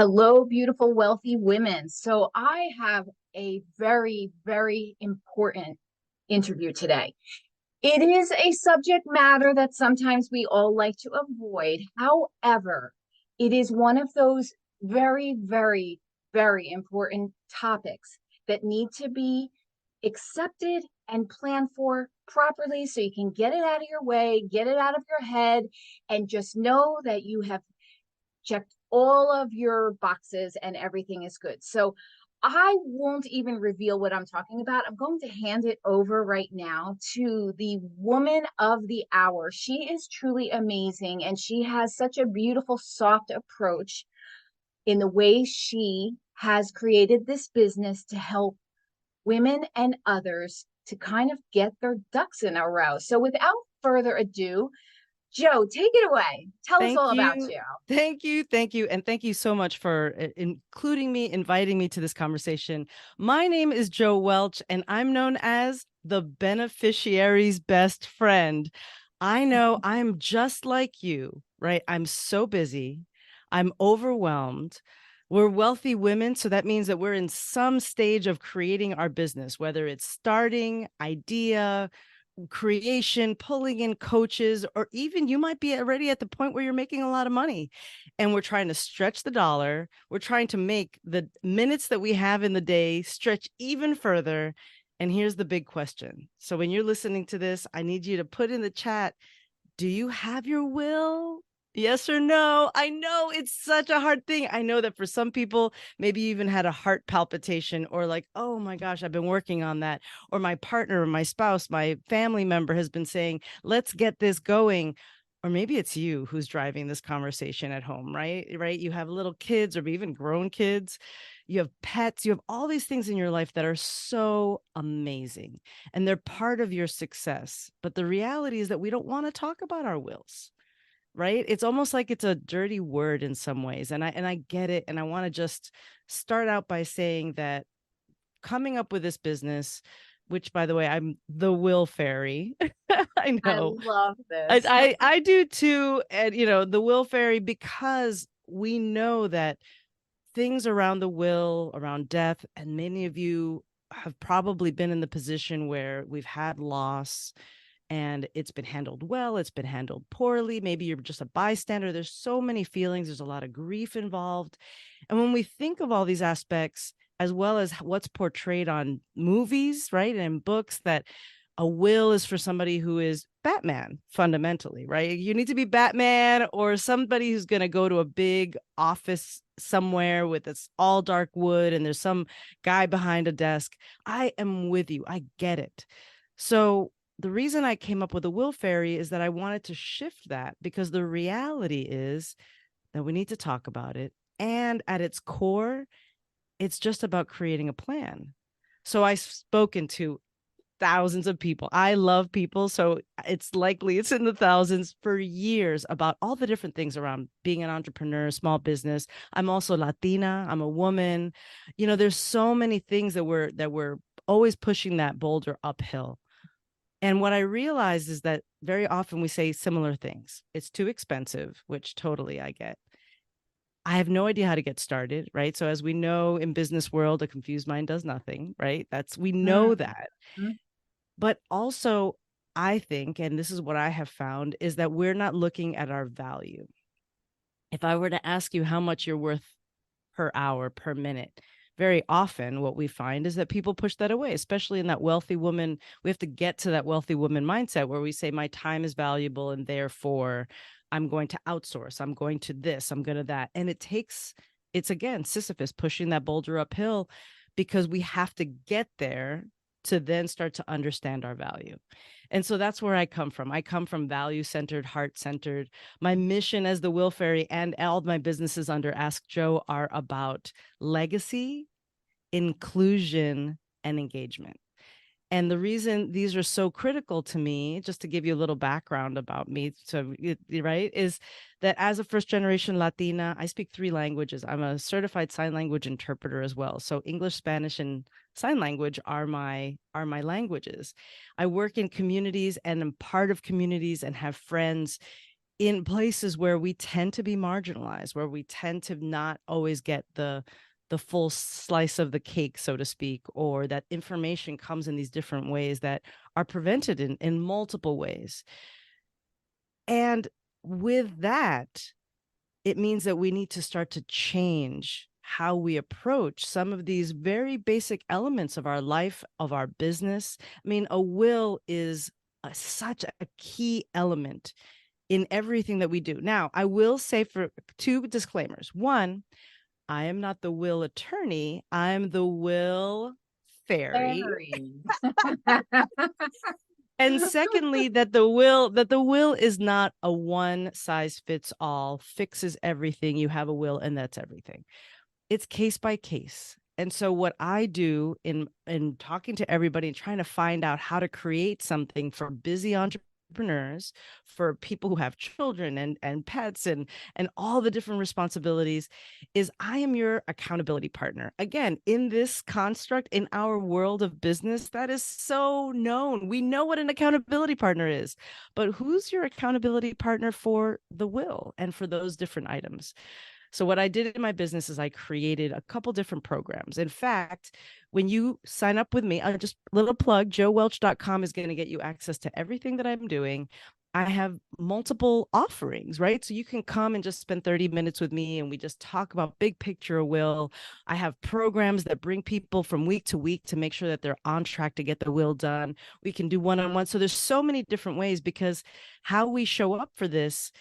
Hello, beautiful, wealthy women. So I have a very, very important interview today. It is a subject matter that sometimes we all like to avoid. However, it is one of those very, very, very important topics that need to be accepted and planned for properly so you can get it out of your way, get it out of your head, and just know that you have checked all of your boxes and everything is good. So I won't even reveal what I'm talking about. I'm going to hand it over right now to the woman of the hour. She is truly amazing and she has such a beautiful, soft approach in the way she has created this business to help women and others to kind of get their ducks in a row. So without further ado, Joe, take it away. Tell us Thank all about you. you. Thank you. Thank you. And thank you so much for including me, inviting me to this conversation. My name is JO Welch, and I'm known as the beneficiary's best friend. I know I'm just like you, right? I'm so busy. I'm overwhelmed. We're wealthy women, so that means that we're in some stage of creating our business, whether it's starting, idea, creation, pulling in coaches, or even you might be already at the point where you're making a lot of money. And we're trying to stretch the dollar. We're trying to make the minutes that we have in the day stretch even further. And here's the big question. So when you're listening to this, I need you to put in the chat, do you have your will? Yes or no? I know it's such a hard thing. I know that for some people, maybe you even had a heart palpitation or like, oh my gosh, I've been working on that. Or my partner, my spouse, my family member has been saying, let's get this going. Or maybe it's you who's driving this conversation at home, right? Right. You have little kids or even grown kids. You have pets. You have all these things in your life that are so amazing and they're part of your success. But the reality is that we don't want to talk about our wills, right? It's almost like it's a dirty word in some ways. And I get it. And I want to just start out by saying that coming up with this business, which by the way, I'm the will fairy. I I know. love I, this. I I do too. And the will fairy, because we know that things around the will, around death, and many of you have probably been in the position where we've had loss and it's been handled well, it's been handled poorly. Maybe you're just a bystander. There's so many feelings, there's a lot of grief involved. And when we think of all these aspects, as well as what's portrayed on movies, right, and books, that a will is for somebody who is Batman, fundamentally, right? You need to be Batman or somebody who's going to go to a big office somewhere with this all dark wood and there's some guy behind a desk. I am with you. I get it. So the reason I came up with a will fairy is that I wanted to shift that, because the reality is that we need to talk about it. And at its core, it's just about creating a plan. So I've spoken to thousands of people. I love people. So it's likely it's in the thousands for years about all the different things around being an entrepreneur, small business. I'm also Latina. I'm a woman. There's so many things that we're always pushing that boulder uphill. And what I realized is that very often we say similar things. It's too expensive, which totally I get. I have no idea how to get started, right? So as we know in business world, a confused mind does nothing, right? We know Mhm. that. But also, I think, and this is what I have found, is that we're not looking at our value. If I were to ask you how much you're worth per hour, per minute, very often what we find is that people push that away, especially in that wealthy woman. We have to get to that wealthy woman mindset where we say, my time is valuable and therefore I'm going to outsource. I'm going to this, I'm going to that. And it's again, Sisyphus pushing that boulder uphill, because we have to get there to then start to understand our value. And so that's where I come from. I come from value centered, heart centered. My mission as the Will Fairy and all of my businesses under Ask Joe are about legacy, inclusion, and engagement. And the reason these are so critical to me, just to give you a little background about me, so right, is that as a first generation Latina, I speak three languages. I'm a certified sign language interpreter as well. So English, Spanish, and sign language are my languages. I work in communities and am part of communities and have friends in places where we tend to be marginalized, where we tend to not always get the full slice of the cake, so to speak, or that information comes in these different ways that are prevented in multiple ways. And with that, it means that we need to start to change how we approach some of these very basic elements of our life, of our business. I mean, a will is such a key element in everything that we do. Now, I will say for two disclaimers. One, I am not the will attorney, I'm the will fairy. Very. And secondly, that the will is not a one size fits all, fixes everything. You have a will and that's everything. It's case by case. And so what I do in talking to everybody and trying to find out how to create something for busy entrepreneurs, for people who have children and pets and all the different responsibilities, is I am your accountability partner. Again, in this construct, in our world of business, that is so known. We know what an accountability partner is, but who's your accountability partner for the will and for those different items? So what I did in my business is I created a couple different programs. In fact, when you sign up with me, just a little plug, joewelch.com is going to get you access to everything that I'm doing. I have multiple offerings, right? So you can come and just spend 30 minutes with me and we just talk about big picture will. I have programs that bring people from week to week to make sure that they're on track to get the will done. We can do one-on-one. So there's so many different ways, because how we show up for this,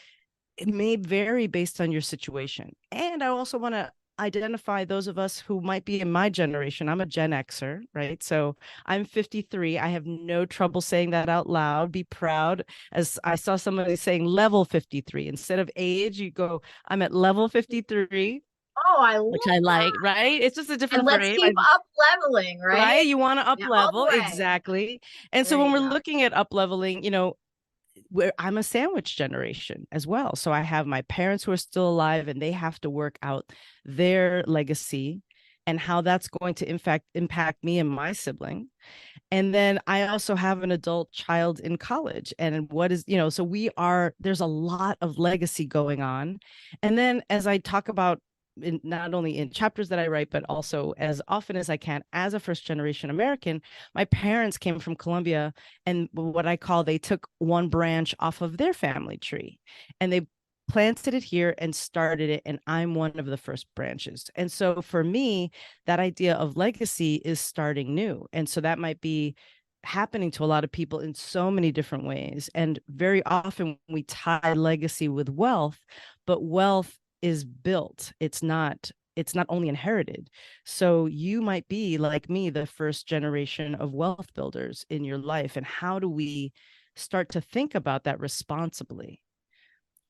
it may vary based on your situation. And I also want to identify those of us who might be in my generation. I'm a Gen Xer, right? So I'm 53. I have no trouble saying that out loud. Be proud. As I saw somebody saying level 53 instead of age, you go, I'm at level 53, Oh, I love which I like, that. right? It's just a And different let's frame. keep up leveling, Right? right? You want to up Yeah, all level. the way. Exactly. And so There when you we're go. looking at up leveling, where I'm a sandwich generation as well. So I have my parents who are still alive and they have to work out their legacy and how that's going to in fact impact me and my sibling. And then I also have an adult child in college. And what is, so there's a lot of legacy going on. And then as I talk about, not only in chapters that I write, but also as often as I can, as a first generation American, my parents came from Colombia, and what I call, they took one branch off of their family tree and they planted it here and started it. And I'm one of the first branches. And so for me, that idea of legacy is starting new. And so that might be happening to a lot of people in so many different ways. And very often we tie legacy with wealth, but wealth is built. It's not only inherited. So you might be like me, the first generation of wealth builders in your life. And how do we start to think about that responsibly?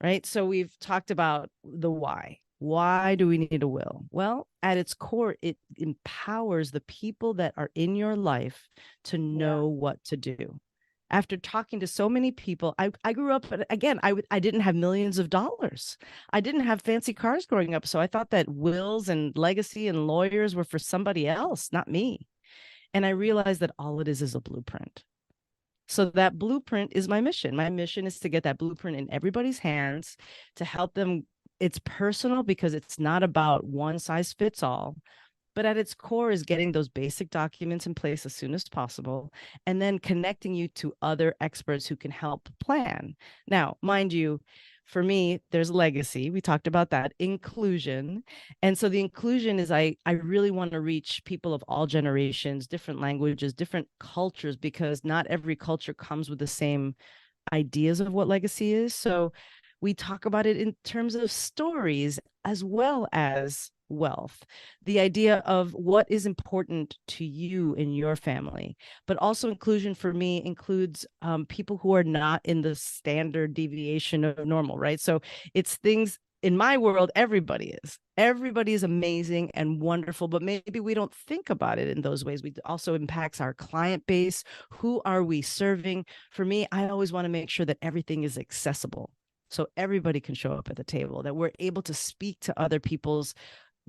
Right. So we've talked about the why. Why do we need a will? Well, at its core, it empowers the people that are in your life to Yeah. know what to do. After talking to so many people, I grew up, again, I didn't have millions of dollars. I didn't have fancy cars growing up. So I thought that wills and legacy and lawyers were for somebody else, not me. And I realized that all it is a blueprint. So that blueprint is my mission. My mission is to get that blueprint in everybody's hands, to help them. It's personal because it's not about one size fits all, but at its core is getting those basic documents in place as soon as possible, and then connecting you to other experts who can help plan. Now, mind you, for me, there's legacy. We talked about that, inclusion. And so the inclusion is, I really want to reach people of all generations, different languages, different cultures, because not every culture comes with the same ideas of what legacy is. So we talk about it in terms of stories as well as wealth, the idea of what is important to you in your family. But also inclusion for me includes people who are not in the standard deviation of normal, right? So it's things in my world, everybody is amazing and wonderful, but maybe we don't think about it in those ways. We also impacts our client base. Who are we serving? For me, I always want to make sure that everything is accessible, so everybody can show up at the table, that we're able to speak to other people's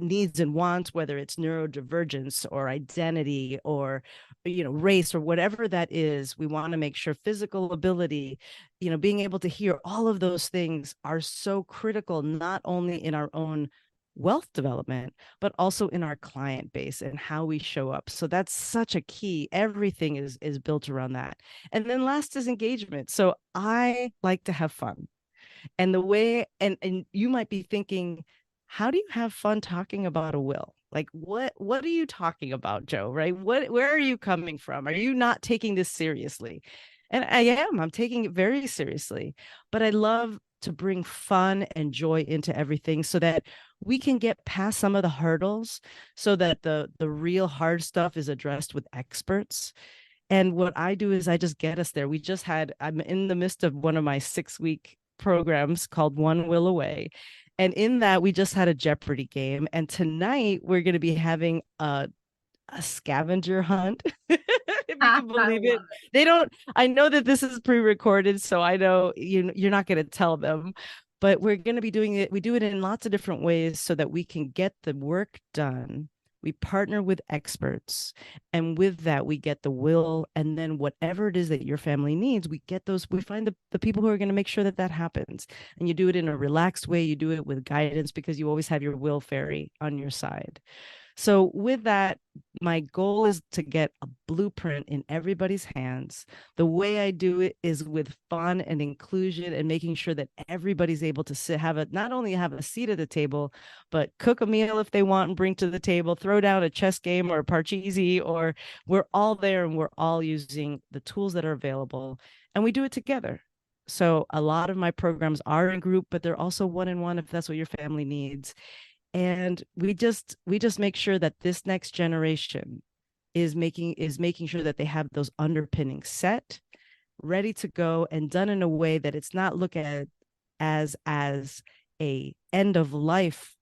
needs and wants, whether it's neurodivergence or identity or race or whatever that is. We want to make sure physical ability, being able to hear, all of those things are so critical, not only in our own wealth development, but also in our client base and how we show up. So that's such a key. Everything is built around that. And then last is engagement. So I like to have fun. And the way, and you might be thinking, how do you have fun talking about a will? Like, what are you talking about, Joe? Right? Where are you coming from? Are you not taking this seriously? And I'm taking it very seriously, but I love to bring fun and joy into everything so that we can get past some of the hurdles, so that the real hard stuff is addressed with experts. And what I do is I just get us there. I'm in the midst of one of my 6-week programs called One Will Away. And in that, we just had a Jeopardy game. And tonight we're going to be having a scavenger hunt, if you I can love believe it. it. They don't, I know that this is pre-recorded, so I know you're not going to tell them, but we're going to be doing it. We do it in lots of different ways so that we can get the work done. We partner with experts, and with that, we get the will. And then whatever it is that your family needs, we find the people who are going to make sure that that happens. And you do it in a relaxed way. You do it with guidance, because you always have your will fairy on your side. So with that, my goal is to get a blueprint in everybody's hands. The way I do it is with fun and inclusion, and making sure that everybody's able to not only have a seat at the table, but cook a meal if they want and bring to the table, throw down a chess game or a parcheesi, or we're all there and we're all using the tools that are available, and we do it together. So a lot of my programs are in group, but they're also one-on-one if that's what your family needs. And we just make sure that this next generation is making sure that they have those underpinnings set, ready to go, and done in a way that it's not looked at as a end of life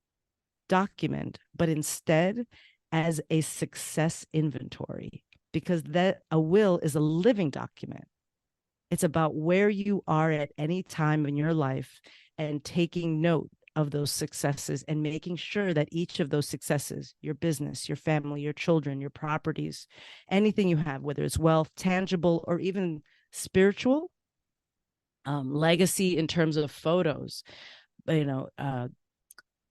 document, but instead as a success inventory, because that a will is a living document. It's about where you are at any time in your life, and taking note of those successes, and making sure that each of those successes, your business, your family, your children, your properties, anything you have, whether it's wealth, tangible, or even spiritual, legacy in terms of photos, you know,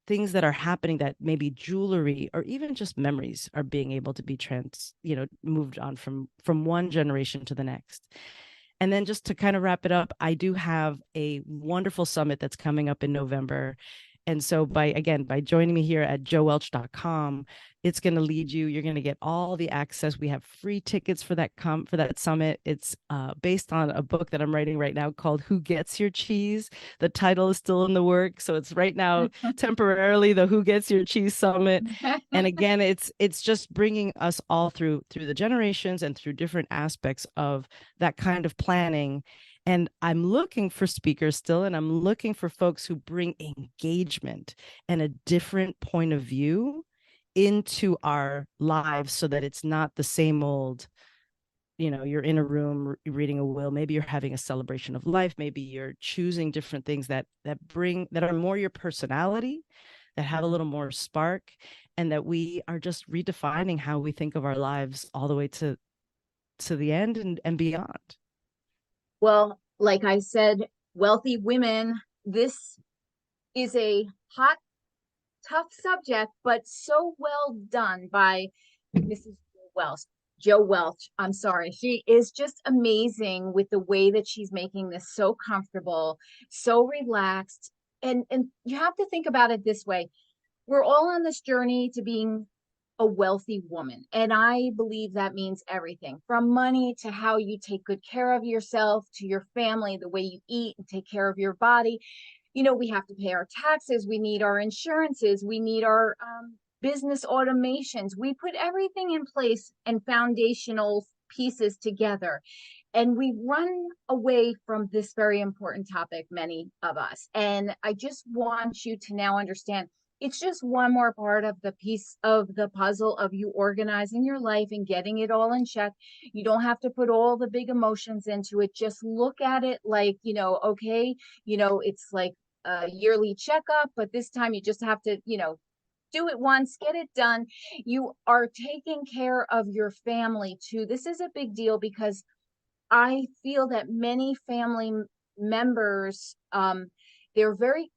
things that are happening, that maybe jewelry or even just memories are being able to be moved on from one generation to the next. And then just to kind of wrap it up, I do have a wonderful summit that's coming up in November. And so by joining me here at joewelch.com, it's going to lead you. You're going to get all the access. We have free tickets for that summit. It's based on a book that I'm writing right now called Who Gets Your Cheese. The title is still in the works, so it's right now temporarily the Who Gets Your Cheese Summit. And again, it's just bringing us all through the generations and through different aspects of that kind of planning. And I'm looking for speakers still, and I'm looking for folks who bring engagement and a different point of view into our lives, so that it's not the same old, you're in a room reading a will. Maybe you're having a celebration of life. Maybe you're choosing different things that are more your personality, that have a little more spark, and that we are just redefining how we think of our lives all the way to the end and beyond. Well, like I said, wealthy women, this is a hot, tough subject, but so well done by Mrs. Welch. JO Welch, I'm sorry. She is just amazing with the way that she's making this so comfortable, so relaxed. And you have to think about it this way. We're all on this journey to being a wealthy woman. And I believe that means everything from money to how you take good care of yourself, to your family, the way you eat and take care of your body. We have to pay our taxes. We need our insurances. We need our business automations. We put everything in place and foundational pieces together. And we run away from this very important topic, many of us. And I just want you to now understand it's just one more part of the piece of the puzzle of you organizing your life and getting it all in check. You don't have to put all the big emotions into it. Just look at it like, okay, it's like a yearly checkup, but this time you just have to, do it once, get it done. You are taking care of your family too. This is a big deal because I feel that many family members, they're very,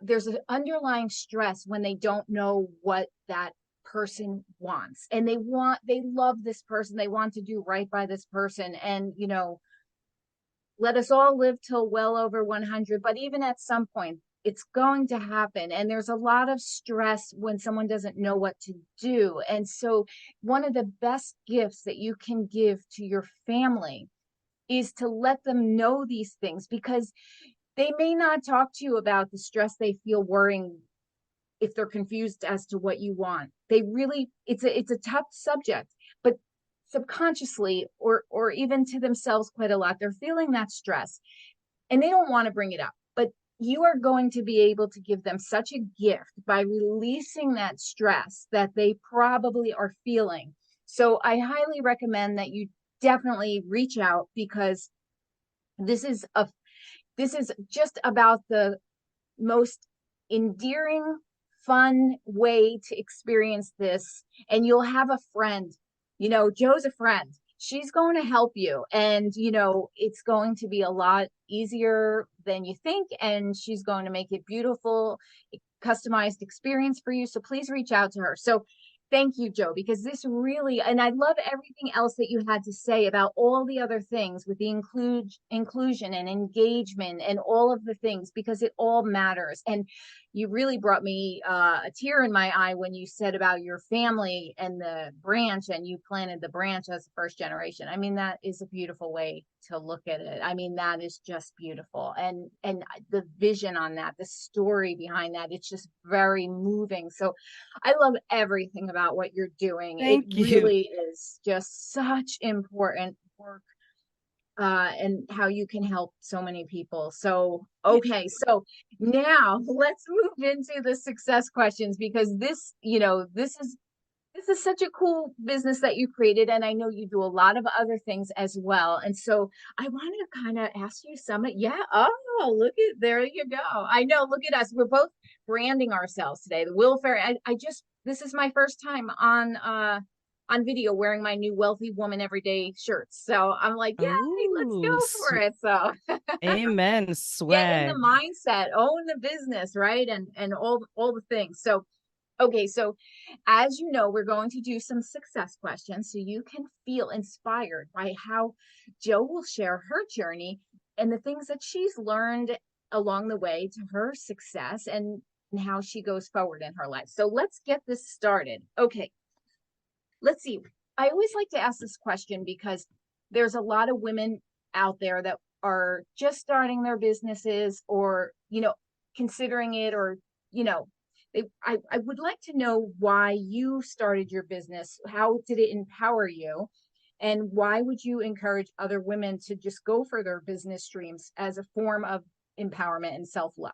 there's an underlying stress when they don't know what that person wants, and they love this person, they want to do right by this person, and let us all live till well over 100, but even at some point it's going to happen, and there's a lot of stress when someone doesn't know what to do. And so one of the best gifts that you can give to your family is to let them know these things, because they may not talk to you about the stress they feel worrying if they're confused as to what you want. They really, it's a tough subject, but subconsciously or even to themselves quite a lot, they're feeling that stress and they don't want to bring it up. But you are going to be able to give them such a gift by releasing that stress that they probably are feeling. So I highly recommend that you definitely reach out, because this is a this is just about the most endearing, fun way to experience this. And you'll have a friend. Joe's a friend. She's going to help you. And, it's going to be a lot easier than you think. And she's going to make it beautiful, customized experience for you. So please reach out to her. So thank you, Joe, because this really, and I love everything else that you had to say about all the other things with the inclusion and engagement and all of the things, because it all matters. And you really brought me a tear in my eye when you said about your family and the branch, and you planted the branch as the first generation. I mean, that is a beautiful way to look at it. I mean, that is just beautiful. And the vision on that, the story behind that, it's just very moving. So I love everything about what you're doing. It Thank you. really is just such important work, and how you can help so many people. So, Yeah. okay, so now let's move into the success questions, because this is such a cool business that you created, and I know you do a lot of other things as well. And so I wanted to kind of ask you some. Yeah. Oh, look at there you go. I know. Look at us. We're both branding ourselves today. The Will Fair. I just this is my first time on video wearing my new Wealthy Woman Everyday shirts. So I'm like, yay, let's go Ooh, for it. So amen. get in the Swag. mindset, own the business, right? And all the things. So okay, so as you know, we're going to do some success questions so you can feel inspired by how Joe will share her journey and the things that she's learned along the way to her success, and how she goes forward in her life. So let's get this started. Okay, let's see. I always like to ask this question because there's a lot of women out there that are just starting their businesses, or, considering it, or, you know, I would like to know why you started your business. How did it empower you? And why would you encourage other women to just go for their business streams as a form of empowerment and self-love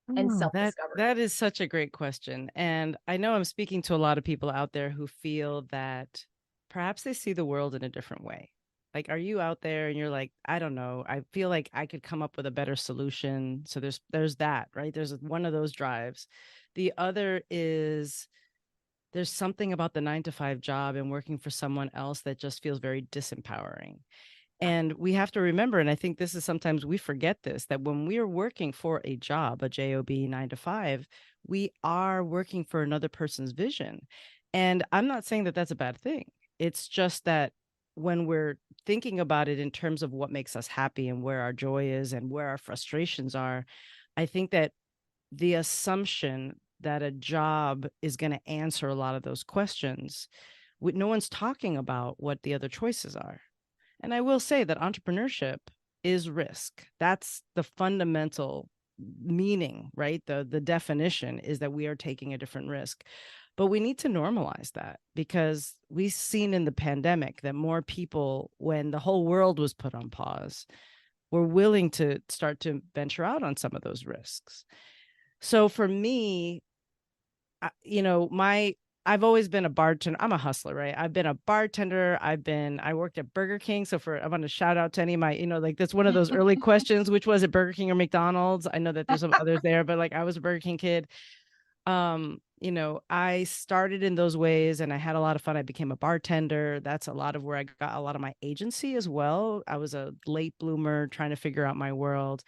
and Oh, self-discovery? that is such a great question. And I know I'm speaking to a lot of people out there who feel that perhaps they see the world in a different way. Like, are you out there and you're like, I don't know, I feel like I could come up with a better solution. So there's that, right? There's one of those drives. The other is there's something about the 9 to 5 job and working for someone else that just feels very disempowering. And we have to remember, and I think this is sometimes we forget this, that when we are working for a job, a job 9 to 5, we are working for another person's vision. And I'm not saying that that's a bad thing. It's just that when we're thinking about it in terms of what makes us happy and where our joy is and where our frustrations are, I think that the assumption that a job is going to answer a lot of those questions, no one's talking about what the other choices are. And I will say that entrepreneurship is risk. That's the fundamental meaning, right? The definition is that we are taking a different risk. But we need to normalize that, because we've seen in the pandemic that more people, when the whole world was put on pause, were willing to start to venture out on some of those risks. So for me, my I've always been a bartender. I'm a hustler, right? I've been a bartender. I worked at Burger King. So I want to shout out to any of my, like that's one of those early questions, which was it Burger King or McDonald's? I know that there's some others there, but like I was a Burger King kid. I started in those ways and I had a lot of fun. I became a bartender. That's a lot of where I got a lot of my agency as well. I was a late bloomer trying to figure out my world,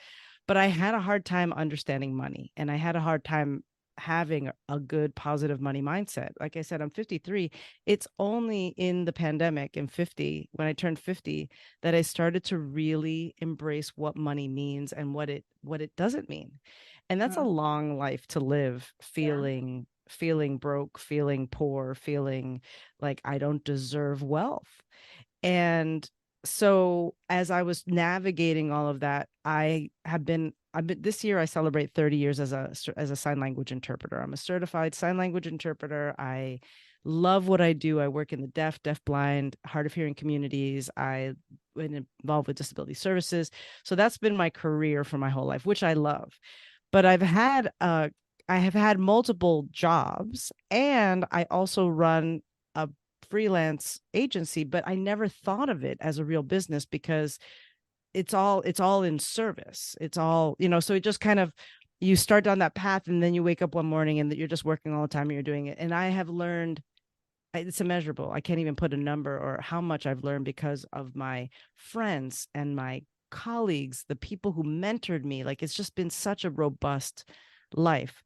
but I had a hard time understanding money and I had a hard time having a good positive money mindset. Like I said, I'm 53. It's only in the pandemic in 50, when I turned 50, that I started to really embrace what money means and what it doesn't mean. And that's a Mm, long life to live, yeah. feeling broke, feeling poor, feeling like I don't deserve wealth. And so as I was navigating all of that, I've been this year I celebrate 30 years as a sign language interpreter. I'm a certified sign language interpreter. I love what I do. I work in the deaf, blind, hard of hearing communities. I've been involved with disability services. So that's been my career for my whole life, which I love. But I have had multiple jobs and I also run a freelance agency, but I never thought of it as a real business because it's all in service. It's all, so it just kind of, you start down that path and then you wake up one morning and you're just working all the time and you're doing it. And I have learned, it's immeasurable. I can't even put a number or how much I've learned because of my friends and my colleagues, the people who mentored me. Like it's just been such a robust life.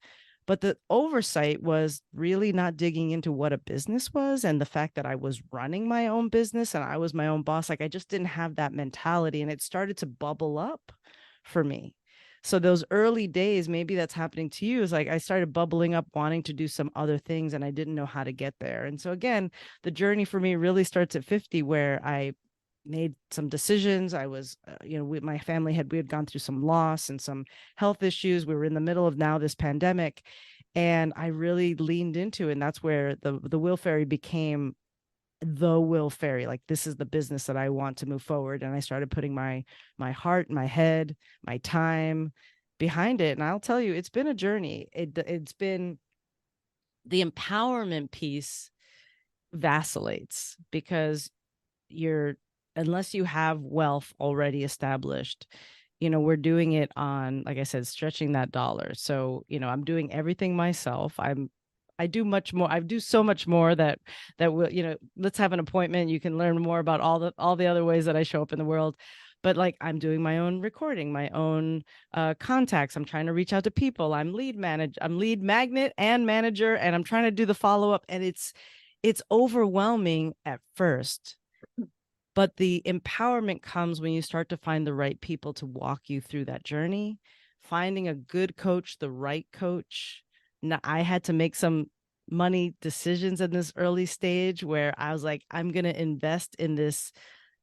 But the oversight was really not digging into what a business was and the fact that I was running my own business and I was my own boss. Like I just didn't have that mentality and it started to bubble up for me. So those early days, maybe that's happening to you, is like I started bubbling up wanting to do some other things and I didn't know how to get there. And so again, the journey for me really starts at 50 where I made some decisions. I was, my family we had gone through some loss and some health issues. We were in the middle of now this pandemic and I really leaned into it. And that's where the Will Fairy became the Will Fairy. Like this is the business that I want to move forward. And I started putting my heart, my head, my time behind it. And I'll tell you, it's been a journey. It's been the empowerment piece vacillates because you're unless you have wealth already established, we're doing it on, like I said, stretching that dollar. So I'm doing everything myself. I do much more. I do so much more that will, let's have an appointment. You can learn more about all the other ways that I show up in the world. But like I'm doing my own recording, my own contacts. I'm trying to reach out to people. I'm lead magnet and manager, and I'm trying to do the follow up. And it's overwhelming at first, but the empowerment comes when you start to find the right people to walk you through that journey, finding a good coach, the right coach. Now, I had to make some money decisions in this early stage where I was like, I'm going to invest in this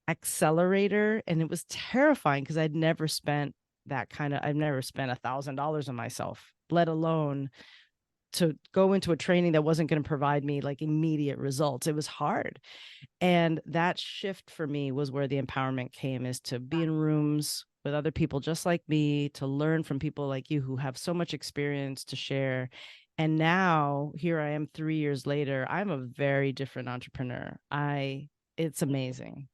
accelerator. And it was terrifying because I've never spent $1,000 on myself, let alone to go into a training that wasn't going to provide me like immediate results. It was hard. And that shift for me was where the empowerment came, is to be in rooms with other people just like me, to learn from people like you who have so much experience to share. And now here I am 3 years later, I'm a very different entrepreneur. It's amazing.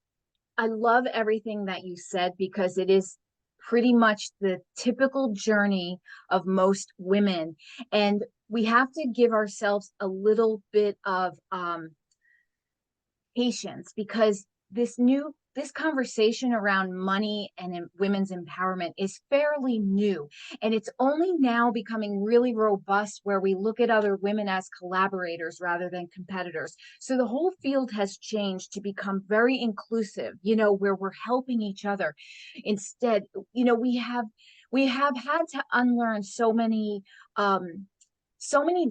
I love everything that you said because it is pretty much the typical journey of most women. And we have to give ourselves a little bit of patience because this conversation around money and women's empowerment is fairly new, and it's only now becoming really robust where we look at other women as collaborators rather than competitors. So the whole field has changed to become very inclusive, where we're helping each other instead. We have had to unlearn so many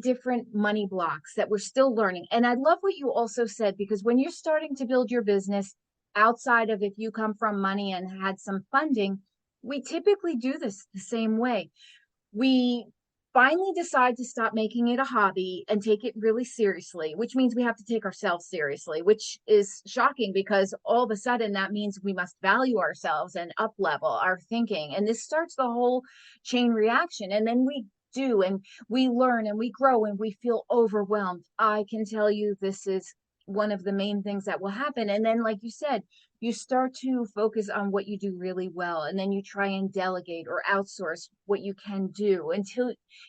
different money blocks that we're still learning. And I love what you also said, because when you're starting to build your business outside of, if you come from money and had some funding, we typically do this the same way. We finally decide to stop making it a hobby and take it really seriously, which means we have to take ourselves seriously, which is shocking because all of a sudden that means we must value ourselves and up level our thinking. And this starts the whole chain reaction. And then we do, and we learn and we grow and we feel overwhelmed. I can tell you this is one of the main things that will happen. And then, like you said, you start to focus on what you do really well, and then you try and delegate or outsource what you can do until,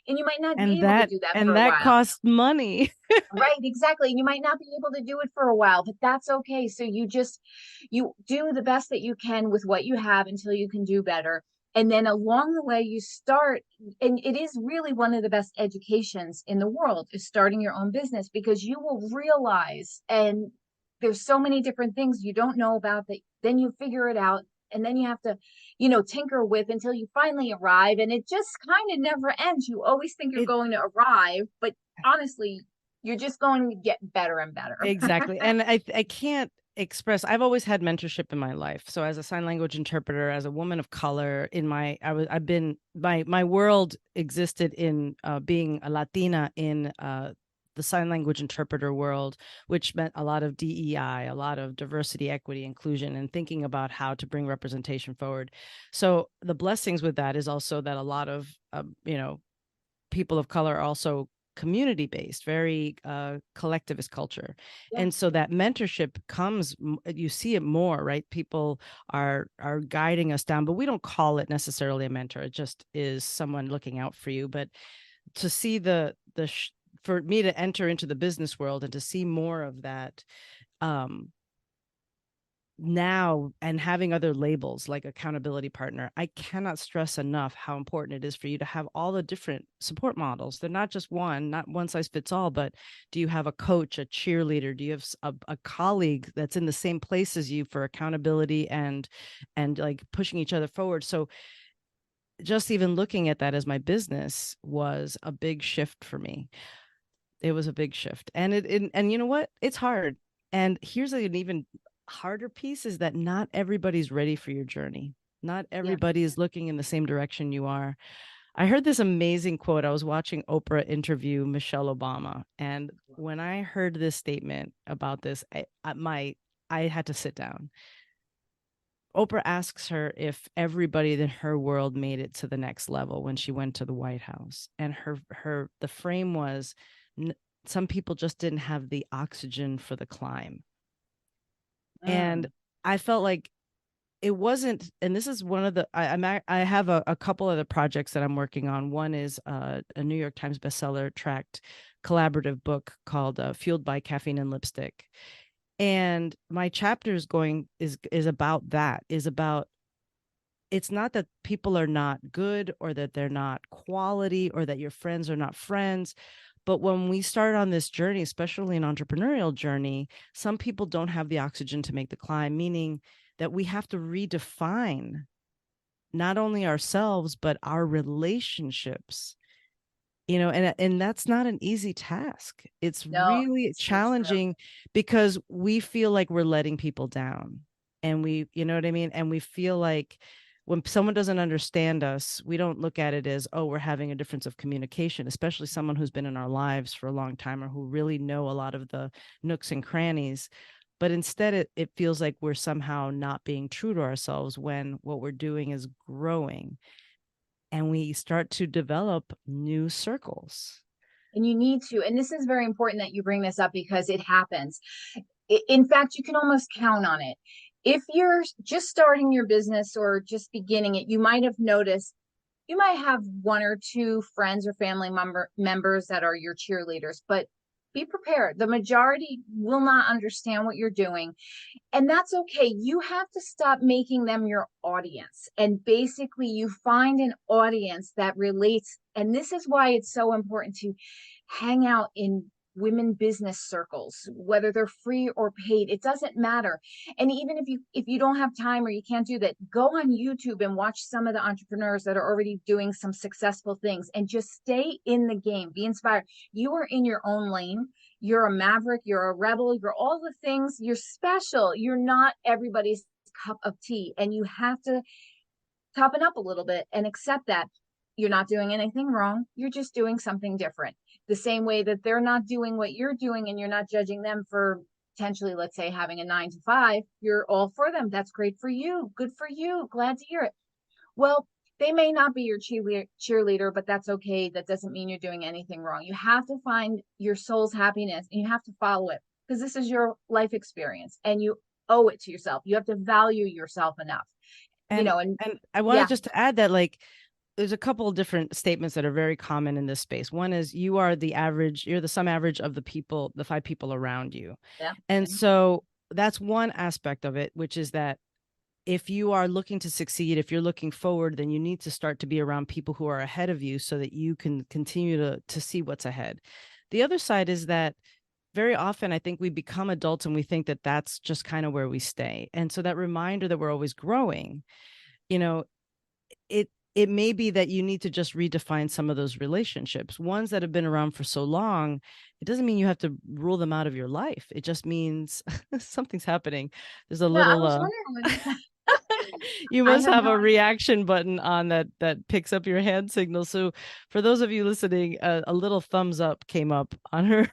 and you might not be able to do that for and a that while. costs money. Right, exactly. You might not be able to do it for a while, but that's okay. So you do the best that you can with what you have until you can do better. And then along the way you start, and it is really one of the best educations in the world is starting your own business, because you will realize, and there's so many different things you don't know about that then you figure it out, and then you have to, tinker with until you finally arrive, and it just kind of never ends. You always think you're It going to arrive, but honestly, you're just going to get better and better. Exactly. And I can't express, I've always had mentorship in my life. So as a sign language interpreter, as a woman of color, I've been, my world existed in being a Latina in the sign language interpreter world, which meant a lot of DEI, a lot of diversity, equity, inclusion, and thinking about how to bring representation forward. So the blessings with that is also that a lot of, people of color are also community based, very collectivist culture. Yeah. And so that mentorship comes, you see it more, right? People are guiding us down, but we don't call it necessarily a mentor. It just is someone looking out for you. But to see for me to enter into the business world and to see more of that, um now, and having other labels like accountability partner, I cannot stress enough how important it is for you to have all the different support models. They're not just not one size fits all, but do you have a coach, a cheerleader? Do you have a colleague that's in the same place as you for accountability and like pushing each other forward? So just even looking at that as my business was a big shift for me. It was a big shift. And you know what? It's hard. And here's an even harder piece is that not everybody's ready for your journey. Not Yeah. everybody is looking in the same direction you are. I heard this amazing quote. I was watching Oprah interview Michelle Obama, and when I heard this statement about this, I had to sit down. Oprah asks her if everybody in her world made it to the next level when she went to the White House, and the frame was, some people just didn't have the oxygen for the climb. And Mm. I felt like it wasn't, and this is one of the, I have a couple other projects that I'm working on. One is a New York Times bestseller tracked collaborative book called Fueled by Caffeine and Lipstick. And my chapter is about that, is about, it's not that people are not good or that they're not quality or that your friends are not friends. But when we start on this journey, especially an entrepreneurial journey, some people don't have the oxygen to make the climb, meaning that we have to redefine not only ourselves, but our relationships. And that's not an easy task. It's No, really it's so true. challenging because we feel like we're letting people down. And you know what I mean? And we feel like when someone doesn't understand us, we don't look at it as, oh, we're having a difference of communication, especially someone who's been in our lives for a long time or who really know a lot of the nooks and crannies. But instead, it feels like we're somehow not being true to ourselves when what we're doing is growing and we start to develop new circles. And you need to, and this is very important that you bring this up because it happens. In fact, you can almost count on it. If you're just starting your business or just beginning it, you might have noticed you might have one or two friends or family members that are your cheerleaders, but be prepared. The majority will not understand what you're doing. And that's okay. You have to stop making them your audience. And basically, you find an audience that relates. And this is why it's so important to hang out in women business circles, whether they're free or paid, it doesn't matter. And even if you don't have time or you can't do that, go on YouTube and watch some of the entrepreneurs that are already doing some successful things and just stay in the game, be inspired. You are in your own lane. You're a maverick, you're a rebel, you're all the things. You're special. You're not everybody's cup of tea, and you have to toughen up a little bit and accept that you're not doing anything wrong. You're just doing something different. The same way that they're not doing what you're doing and you're not judging them for potentially, let's say, having a 9 to 5. You're all for them. That's great for you. Good for you. Glad to hear it. Well, they may not be your cheerleader, but that's okay. That doesn't mean you're doing anything wrong. You have to find your soul's happiness and you have to follow it. because this is your life experience and you owe it to yourself. You have to value yourself enough, And and and I wanted yeah, just to add that, like, there's a couple of different statements that are very common in this space. One is you are the average, you're the sum average of the people, the five people around you. yeah, And so that's one aspect of it, which is that if you are looking to succeed, if you're looking forward, then you need to start to be around people who are ahead of you so that you can continue to see what's ahead. The other side is that very often I think we become adults and we think that that's just kind of where we stay. And so that reminder that we're always growing, you know, it may be that you need to just redefine some of those relationships, ones that have been around for so long. It doesn't mean you have to rule them out of your life. It just means something's happening. There's a yeah. I little was wondering what you I must have have no a idea. reaction button on that picks up your hand signal. So for those of you listening, a little thumbs up came up on her.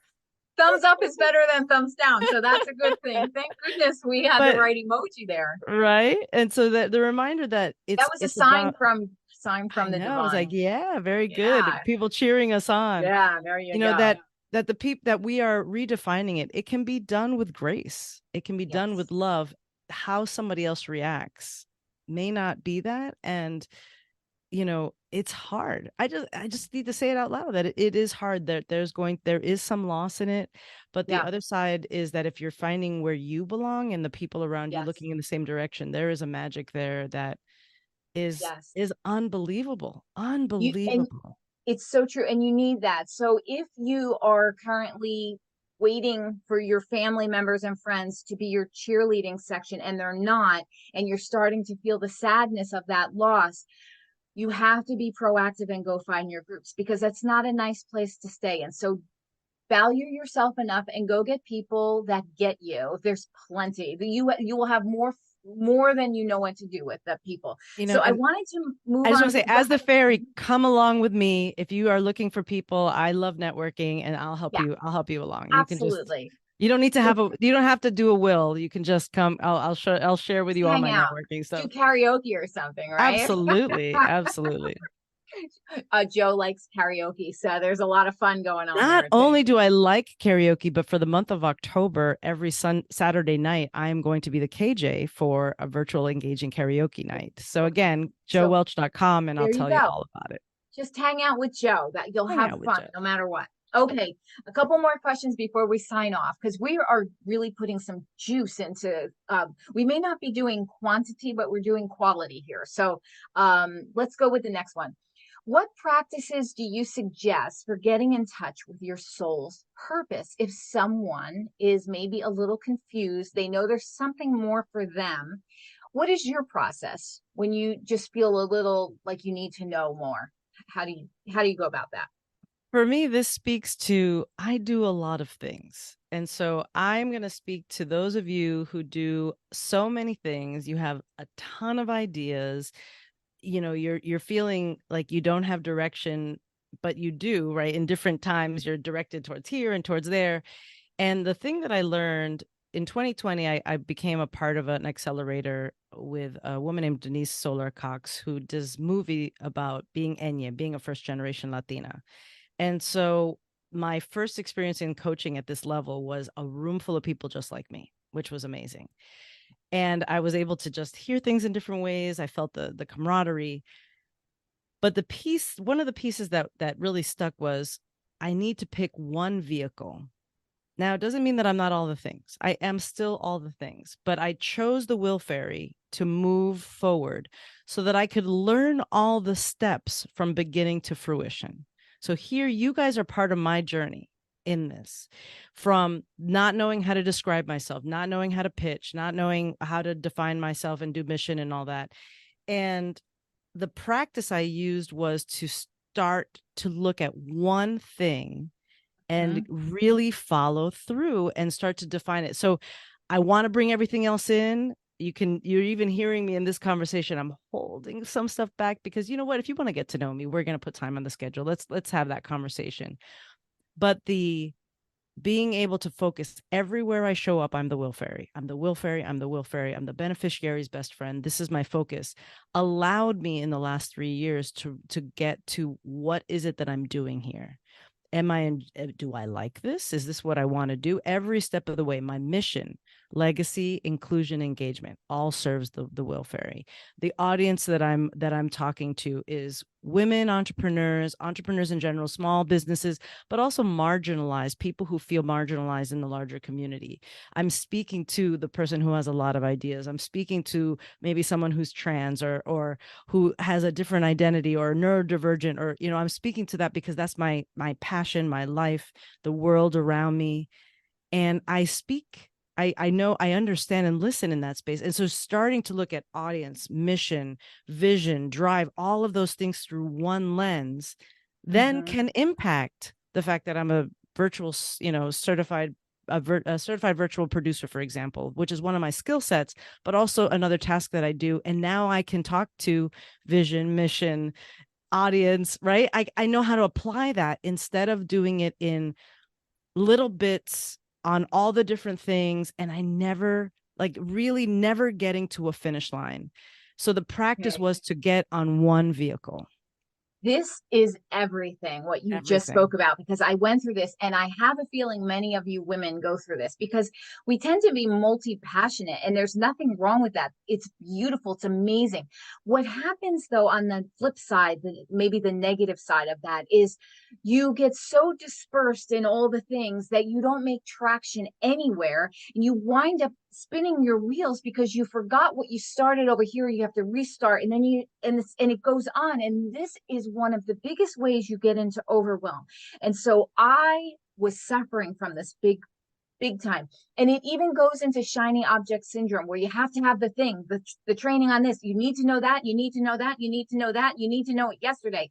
Thumbs up is better than thumbs down, so that's a good thing. Thank goodness we had the But right emoji there. right, and so that the reminder that That was a it's about, sign I from the know, I was like, divine. yeah, very Yeah, good, people cheering us on. yeah. There you You know, go. that the people that we are redefining it, it can be done with grace, it can be done with Yes. love. How somebody else reacts may not be that, and it's hard. I just need to say it out loud that it is hard, that there is some loss in it. But the Yeah. other side is that if you're finding where you belong and the people around you Yes. looking in the same direction, there is a magic there that is Yes. is unbelievable. And Unbelievable. it's so true. And you need that. So if you are currently waiting for your family members and friends to be your cheerleading section and they're not, and you're starting to feel the sadness of that loss, you have to be proactive and go find your groups because that's not a nice place to stay. And so value yourself enough and go get people that get you. There's plenty. You will have more than you know what to do with the people. So I And wanted to move I just on want to to say, as the fairy, come along with me. If you are looking for people, I love networking and I'll help yeah, you. I'll help you along. You can just, absolutely. you don't need to So have you don't have to do a will. You can just come. I'll share with just you all hang my out, networking do stuff. karaoke or something, right? Absolutely. Absolutely. Joe likes karaoke, so there's a lot of fun going on Not there too. only do I like karaoke, but for the month of October, every Saturday night, I am going to be the KJ for a virtual engaging karaoke night. So Okay, again, so joewelch.com, and I'll there you tell you go. all about it. Just hang out with Joe. That you'll Hang have out with fun Joe. no matter what. Okay, a couple more questions before we sign off because we are really putting some juice into. We may not be doing quantity, but we're doing quality here. So let's go with the next one. What practices do you suggest for getting in touch with your soul's purpose if someone is maybe a little confused? They know there's something more for them. What is your process when you just feel a little like you need to know more? How do you go about that? For me, this speaks to I do a lot of things. And so I'm going to speak to those of you who do so many things. You have a ton of ideas. You're feeling like you don't have direction, but you do, right? In different times, you're directed towards here and towards there. And the thing that I learned in 2020, I became a part of an accelerator with a woman named Denise Solar Cox, who does movie about being Enya, being a first generation Latina. And so my first experience in coaching at this level was a room full of people just like me, which was amazing. And I was able to just hear things in different ways. I felt the camaraderie. But one of the pieces that really stuck was I need to pick one vehicle. Now, it doesn't mean that I'm not all the things. I am still all the things, but I chose the Will Fairy to move forward so that I could learn all the steps from beginning to fruition. So here, you guys are part of my journey in this, from not knowing how to describe myself, not knowing how to pitch, not knowing how to define myself and do mission and all that. And the practice I used was to start to look at one thing and Mhm. really follow through and start to define it. So I want to bring everything else in. You're even hearing me in this conversation. I'm holding some stuff back because you know what? If you want to get to know me, we're going to put time on the schedule. Let's have that conversation. But the being able to focus everywhere I show up, I'm the Will Fairy. I'm the Will Fairy. I'm the Will Fairy. I'm the beneficiary's best friend. This is my focus. Allowed me in the last 3 years to get to what is it that I'm doing here. do I like this? Is this what I want to do? Every step of the way, my mission, legacy, inclusion, engagement, all serves the Will Fairy. The audience that I'm talking to is women entrepreneurs in general, small businesses, but also marginalized people who feel marginalized in the larger community. I'm speaking to the person who has a lot of ideas. I'm speaking to maybe someone who's trans or who has a different identity or neurodivergent, or I'm speaking to that because that's my passion, my life, the world around me. And I know, I understand and listen in that space. And so starting to look at audience, mission, vision, drive, all of those things through one lens then Mhm. can impact the fact that I'm a virtual, certified a certified virtual producer, for example, which is one of my skill sets, but also another task that I do. And now I can talk to vision, mission, audience, right? I know how to apply that instead of doing it in little bits on all the different things. And I never, like, really never getting to a finish line. So the practice Okay. was to get on one vehicle. This is everything what you just Everything. spoke about, because I went through this and I have a feeling many of you women go through this because we tend to be multi-passionate, and there's nothing wrong with that. It's beautiful, it's amazing. What happens though on the flip side, maybe the negative side of that, is you get so dispersed in all the things that you don't make traction anywhere, and you wind up spinning your wheels because you forgot what you started over here. You have to restart, and then it goes on. And this is one of the biggest ways you get into overwhelm. And so I was suffering from this big time. And it even goes into shiny object syndrome, where you have to have the training on this. You need to know that, you need to know that, you need to know that, you need to know it yesterday.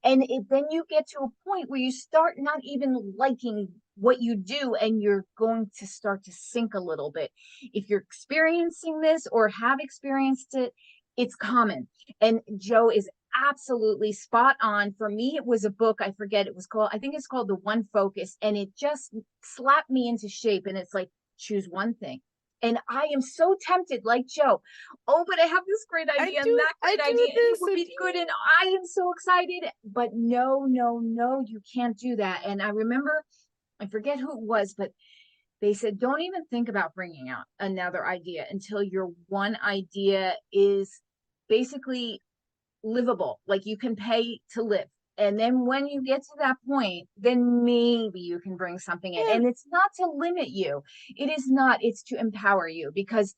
And then you get to a point where you start not even liking what you do, and you're going to start to sink a little bit. If you're experiencing this or have experienced it, it's common. And Joe is absolutely spot on. For me, it was a book, I forget, I think it's called The One Focus, and it just slapped me into shape. And it's like, choose one thing. And I am so tempted, like Joe, oh, but I have this great idea and that I great do idea, and it this. would And be good, and I am so excited. But no, no, no, you can't do that. And I remember, I forget who it was, but they said, don't even think about bringing out another idea until your one idea is basically livable, like you can pay to live. And then when you get to that point, then maybe you can bring something in. yeah. And it's not to limit you. It is not, it's to empower you, because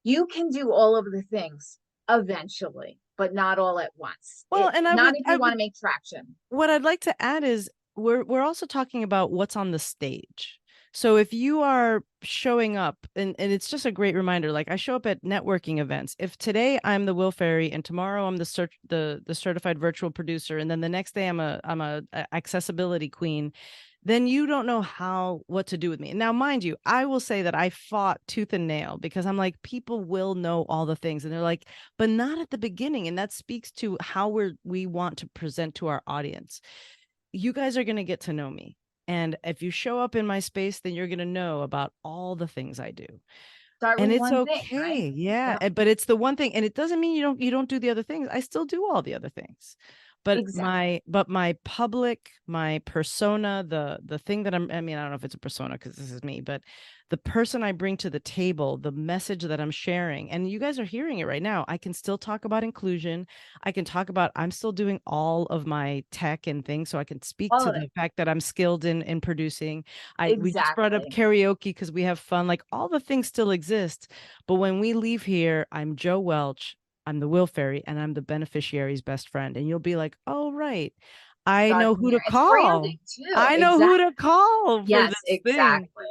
you can do all of the things eventually, but not all at once. Well, and Not if I you want would to make traction. what I'd like to add is we're also talking about what's on the stage. So if you are showing up, and it's just a great reminder, like I show up at networking events. If today I'm the Will Fairy and tomorrow I'm the certified virtual producer, and then the next day I'm a accessibility queen, then you don't know what to do with me. Now, mind you, I will say that I fought tooth and nail because I'm like, people will know all the things. And they're like, but not at the beginning. And that speaks to how we want to present to our audience. You guys are going to get to know me. And if you show up in my space, then you're going to know about all the things I do. Start And with it's one thing, right? okay. Yeah. Yeah, But it's the one thing. And it doesn't mean you don't do the other things. I still do all the other things. But exactly. my public, my persona, the thing that I mean, I don't know if it's a persona because this is me, but the person I bring to the table, the message that I'm sharing, and you guys are hearing it right now. I can still talk about inclusion. I can talk about, I'm still doing all of my tech and things. So I can speak All to of it. the fact that I'm skilled in producing. We just brought up Exactly. karaoke because we have fun. Like, all the things still exist. But when we leave here, I'm JO Welch. I'm the Will Fairy, and I'm the beneficiary's best friend. And you'll be like, oh, right. I Start know from who to there. It's call. branding too. I know who Exactly. to call for Yes, this thing. exactly.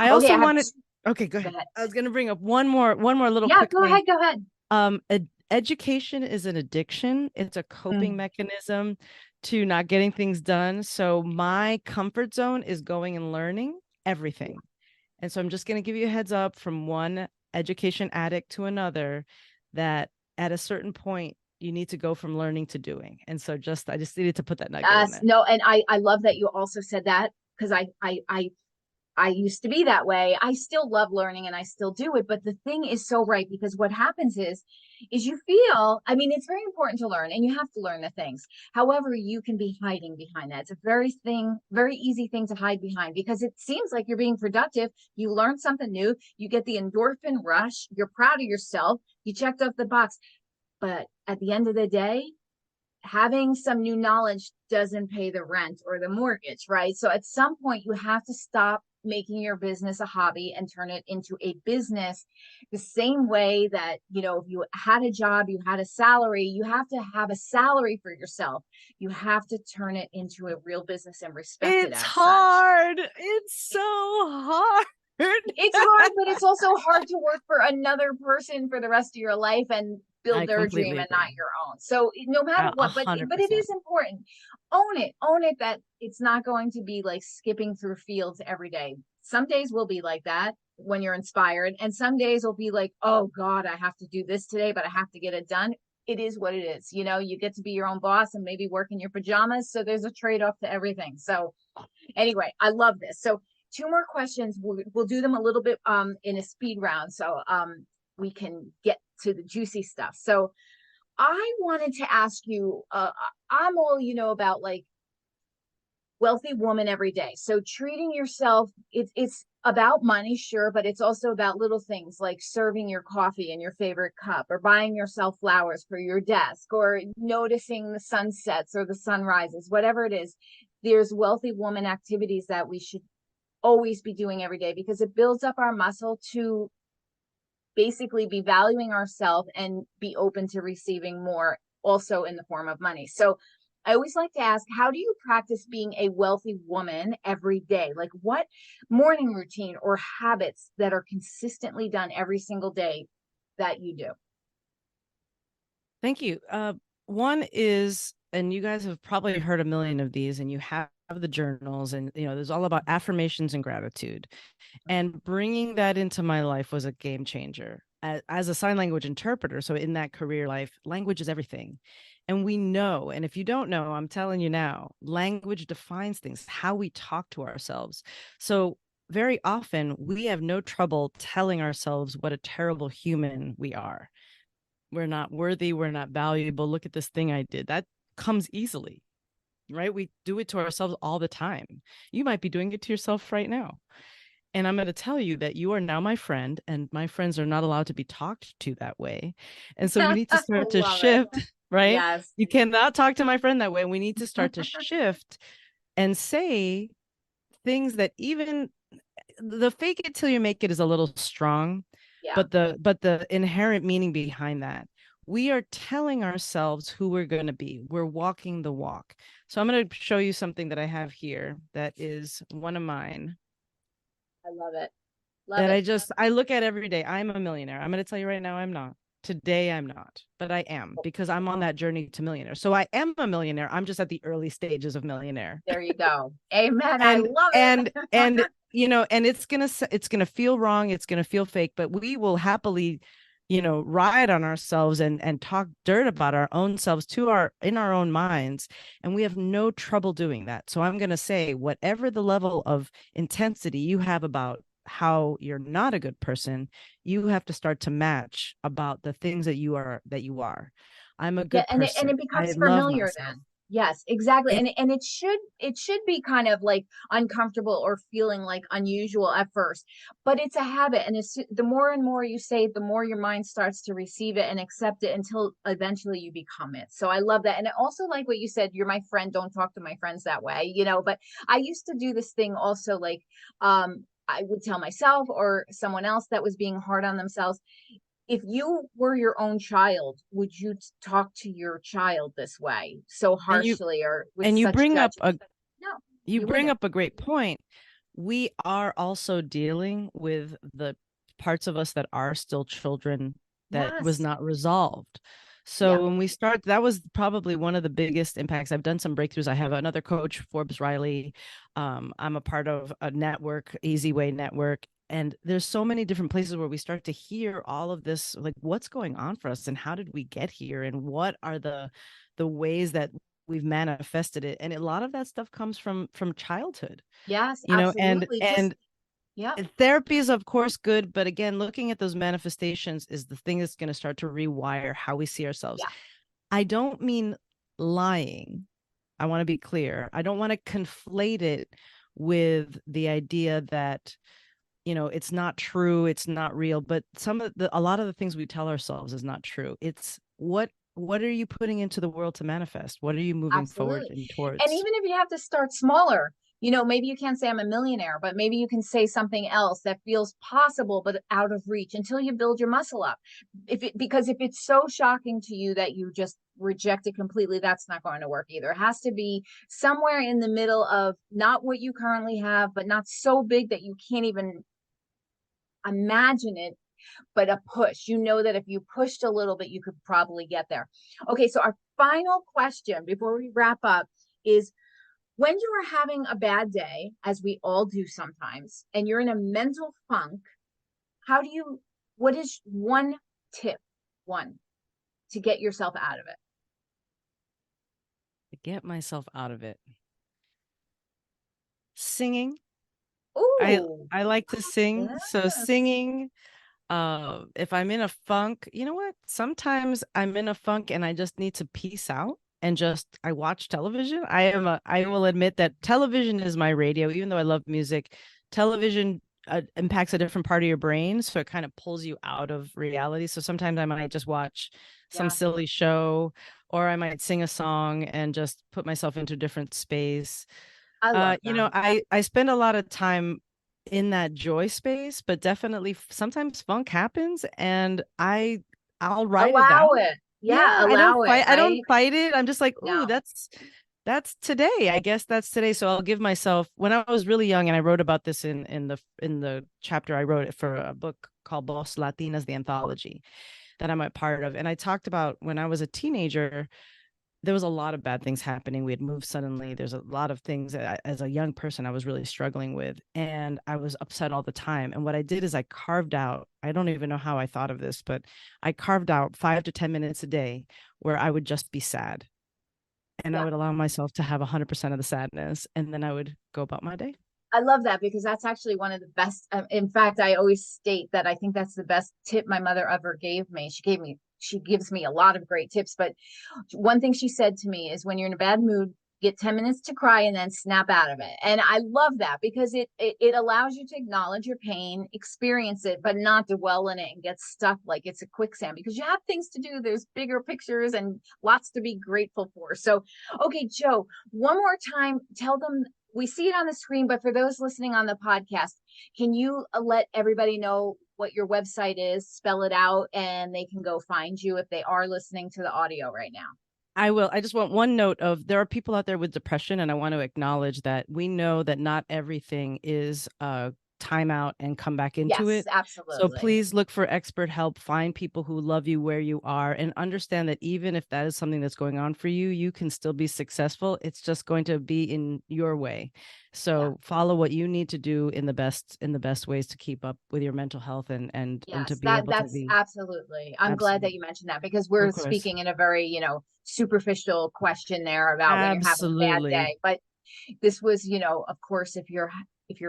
I Okay, also I have wanted, two. okay, go Go ahead. ahead. I was going to bring up one more little Yeah, quick go thing. ahead. Go ahead. Education is an addiction. It's a coping Mm. mechanism to not getting things done. So my comfort zone is going and learning everything. And so I'm just going to give you a heads up from one education addict to another that at a certain point, you need to go from learning to doing. And so I just needed to put that nugget in Yes, there. no, and I love that you also said that, because I I used to be that way. I still love learning and I still do it. But the thing is so right, because what happens is you feel, I mean, it's very important to learn and you have to learn the things. However, you can be hiding behind that. It's a very easy thing to hide behind because it seems like you're being productive. You learn something new, you get the endorphin rush, you're proud of yourself, you checked off the box. But at the end of the day, having some new knowledge doesn't pay the rent or the mortgage, right? So at some point, you have to stop making your business a hobby and turn it into a business the same way that, if you had a job, you had a salary, you have to have a salary for yourself. You have to turn it into a real business and respect it It's as such. hard. It's so hard. It's hard, but it's also hard to work for another person for the rest of your life and build I their dream completely and agree. not your own. So no matter A what, hundred but it percent. is important. Own it that it's not going to be like skipping through fields every day. Some days will be like that when you're inspired, and some days will be like, oh God, I have to do this today, but I have to get it done. It is what it is. You get to be your own boss and maybe work in your pajamas. So there's a trade-off to everything. So anyway, I love this. So two more questions. We'll do them a little bit in a speed round so we can get to the juicy stuff. So I wanted to ask you, I'm all about like wealthy woman every day. So treating yourself, it's about money, sure, but it's also about little things like serving your coffee in your favorite cup or buying yourself flowers for your desk or noticing the sunsets or the sunrises, whatever it is. There's wealthy woman activities that we should always be doing every day because it builds up our muscle to basically be valuing ourselves and be open to receiving more also in the form of money. So I always like to ask, how do you practice being a wealthy woman every day? Like what morning routine or habits that are consistently done every single day that you do? Thank you. One is, and you guys have probably heard a million of these, and you have the journals, and there's all about affirmations and gratitude. And bringing that into my life was a game changer. As a sign language interpreter, so in that career life, language is everything. And we know, and if you don't know, I'm telling you now, language defines things, how we talk to ourselves. So very often we have no trouble telling ourselves what a terrible human we are. We're not worthy, we're not valuable. Look at this thing I did. That comes easily, right? We do it to ourselves all the time. You might be doing it to yourself right now. And I'm going to tell you that you are now my friend, and my friends are not allowed to be talked to that way. And so we need to start to Love it. shift, right? Yes. You cannot talk to my friend that way. We need to start to shift and say things that even the fake it till you make it is a little strong, Yeah. but the inherent meaning behind that. We are telling ourselves who we're going to be. We're walking the walk. So I'm going to show you something that I have here that is one of mine I love it. Love that it. I look at every day. I'm a millionaire. I'm going to tell you right now, I'm not. Today, I'm not, but I am because I'm on that journey to millionaire. So I am a millionaire. I'm just at the early stages of millionaire. There you go. Amen. I and love and it. and and it's gonna feel wrong. It's gonna feel fake, but we will happily ride on ourselves and talk dirt about our own selves to our in our own minds, and we have no trouble doing that. So I'm going to say, whatever the level of intensity you have about how you're not a good person, you have to start to match about the things that you are. I'm a Yeah, good and person. it I becomes love familiar myself. then. Yes, exactly. It, And it should be kind of like uncomfortable or feeling like unusual at first, but it's a habit. And it's the more and more you say it, the more your mind starts to receive it and accept it until eventually you become it. So I love that. And I also like what you said, you're my friend, don't talk to my friends that way. But I used to do this thing also like I would tell myself or someone else that was being hard on themselves, if you were your own child, would you talk to your child this way so and you harshly or with and you such bring up a judgment? No, you you bring wouldn't. up a great point. We are also dealing with the parts of us that are still children that was Yes. not resolved. Yeah. So when we start, that was probably one of the biggest impacts. I've done some breakthroughs. I have another coach, Forbes Riley. I'm a part of a network, Easy Way Network. And there's so many different places where we start to hear all of this, like what's going on for us and how did we get here and what are the ways that we've manifested it. And a lot of that stuff comes from childhood, Yes, and absolutely. Just and Yep. And therapy is of course good, but again, looking at those manifestations is the thing that's going to start to rewire how we see ourselves. Yeah. I don't mean lying. I want to be clear. I don't want to conflate it with the idea that, it's not true, it's not real, but a lot of the things we tell ourselves is not true. It's what are you putting into the world to manifest? What are you moving forward Absolutely. and And towards? even if you have to start smaller, maybe you can't say I'm a millionaire, but maybe you can say something else that feels possible but out of reach until you build your muscle up. Because if it's so shocking to you that you just reject it completely, that's not going to work either. It has to be somewhere in the middle of not what you currently have, but not so big that you can't even imagine it, but a push. You know that if you pushed a little bit, you could probably get there. Okay, so our final question before we wrap up is, when you are having a bad day, as we all do sometimes, and you're in a mental funk, what is one tip, one, to get yourself out of it? To get myself out of it. Singing. I Ooh, I like to sing. So yes. singing, if I'm in a funk, you know what? Sometimes I'm in a funk and I just need to peace out and just I watch television. I will admit that television is my radio, even though I love music. Television impacts a different part of your brain, so it kind of pulls you out of reality. So sometimes I might just watch some Yeah, silly show, or I might sing a song and just put myself into a different space. I love that. I spend a lot of time in that joy space, but definitely sometimes funk happens and I'll ride it Allow out. it. Yeah, Yeah, allow it, I don't right? fight it. I'm just like, "Ooh, No. that's today. I guess that's today." So I'll give myself, when I was really young, and I wrote about this in the chapter I wrote it for a book called Boss Latinas, the anthology that I'm a part of. And I talked about when I was a teenager, there was a lot of bad things happening. We had moved suddenly. There's a lot of things that as a young person I was really struggling with, and I was upset all the time. And what I did is I carved out, I don't even know how I thought of this, but I carved out 5 to 10 minutes a day where I would just be sad. And I Yeah. would allow myself to have 100% of the sadness. And then I would go about my day. I love that because that's actually one of the best. In fact, I always state that I think that's the best tip my mother ever gave me. She gives me a lot of great tips, but one thing she said to me is, when you're in a bad mood, get 10 minutes to cry and then snap out of it. And I love that because it allows you to acknowledge your pain, experience it, but not dwell in it and get stuck like it's a quicksand, because you have things to do. There's bigger pictures and lots to be grateful for. So, okay, Joe, one more time, tell them, we see it on the screen, but for those listening on the podcast, can you let everybody know what your website is, spell it out, and they can go find you if they are listening to the audio right now? I will. I just want one note of, there are people out there with depression, and I want to acknowledge that we know that not everything is time out and come back into Yes, it. So absolutely. please look for expert help, find people who love you where you are, and understand that even if that is something that's going on for you, you can still be successful. It's just going to be in your way. Yeah. So follow what you need to do in the best ways to keep up with your mental health and to Yes, be able to that's be absolutely. I'm glad that absolutely, you mentioned that because of we're course, speaking in a very, superficial question there about when you're having a bad absolutely, day. But this was, of course, if you're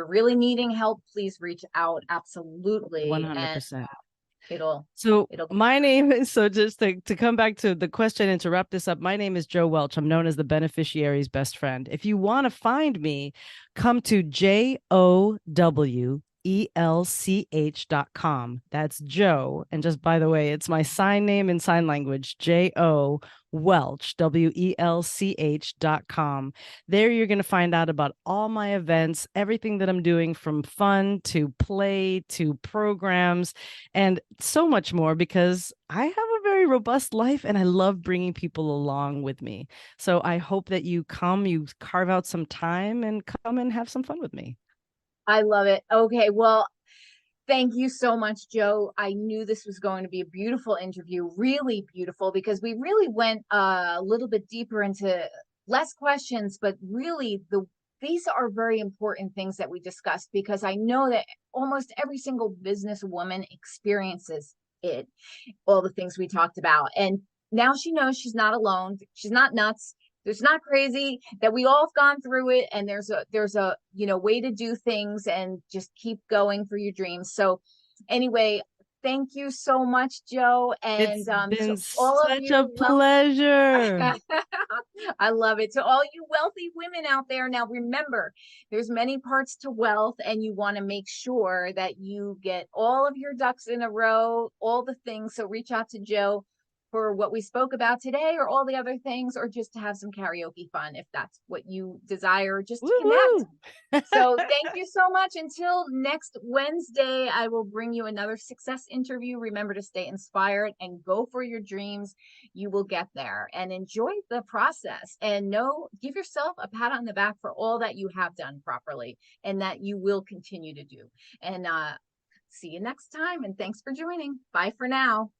really needing help, please reach out. Absolutely. And 100%. it'll So it'll my name is, so just to come back to the question and to wrap this up, my name is JO Welch. I'm known as the beneficiary's best friend. If you want to find me, come to JOWELCH.com. That's Joe. And just by the way, it's my sign name in sign language, JO Welch, WELCH.com. There you're going to find out about all my events, everything that I'm doing, from fun to play to programs and so much more, because I have a very robust life and I love bringing people along with me. So I hope that you carve out some time and come and have some fun with me. I love it. Okay, well, thank you so much, Joe. I knew this was going to be a beautiful interview, really beautiful, because we really went a little bit deeper into less questions, but really these are very important things that we discussed, because I know that almost every single business woman experiences it, all the things we talked about. And now she knows she's not alone. She's not nuts. It's not crazy, that we all have gone through it, and there's a way to do things, and just keep going for your dreams. So anyway, thank you so much, Joe. And It's to been all of such a you, well, pleasure. I love it. To all you wealthy women out there, now remember, there's many parts to wealth, and you want to make sure that you get all of your ducks in a row, all the things. So reach out to Joe for what we spoke about today, or all the other things, or just to have some karaoke fun if that's what you desire, just to Woo connect. woo. So thank you so much. Until next Wednesday, I will bring you another success interview. Remember to stay inspired and go for your dreams. You will get there, and enjoy the process, and give yourself a pat on the back for all that you have done properly, and that you will continue to do. And see you next time. And thanks for joining. Bye for now.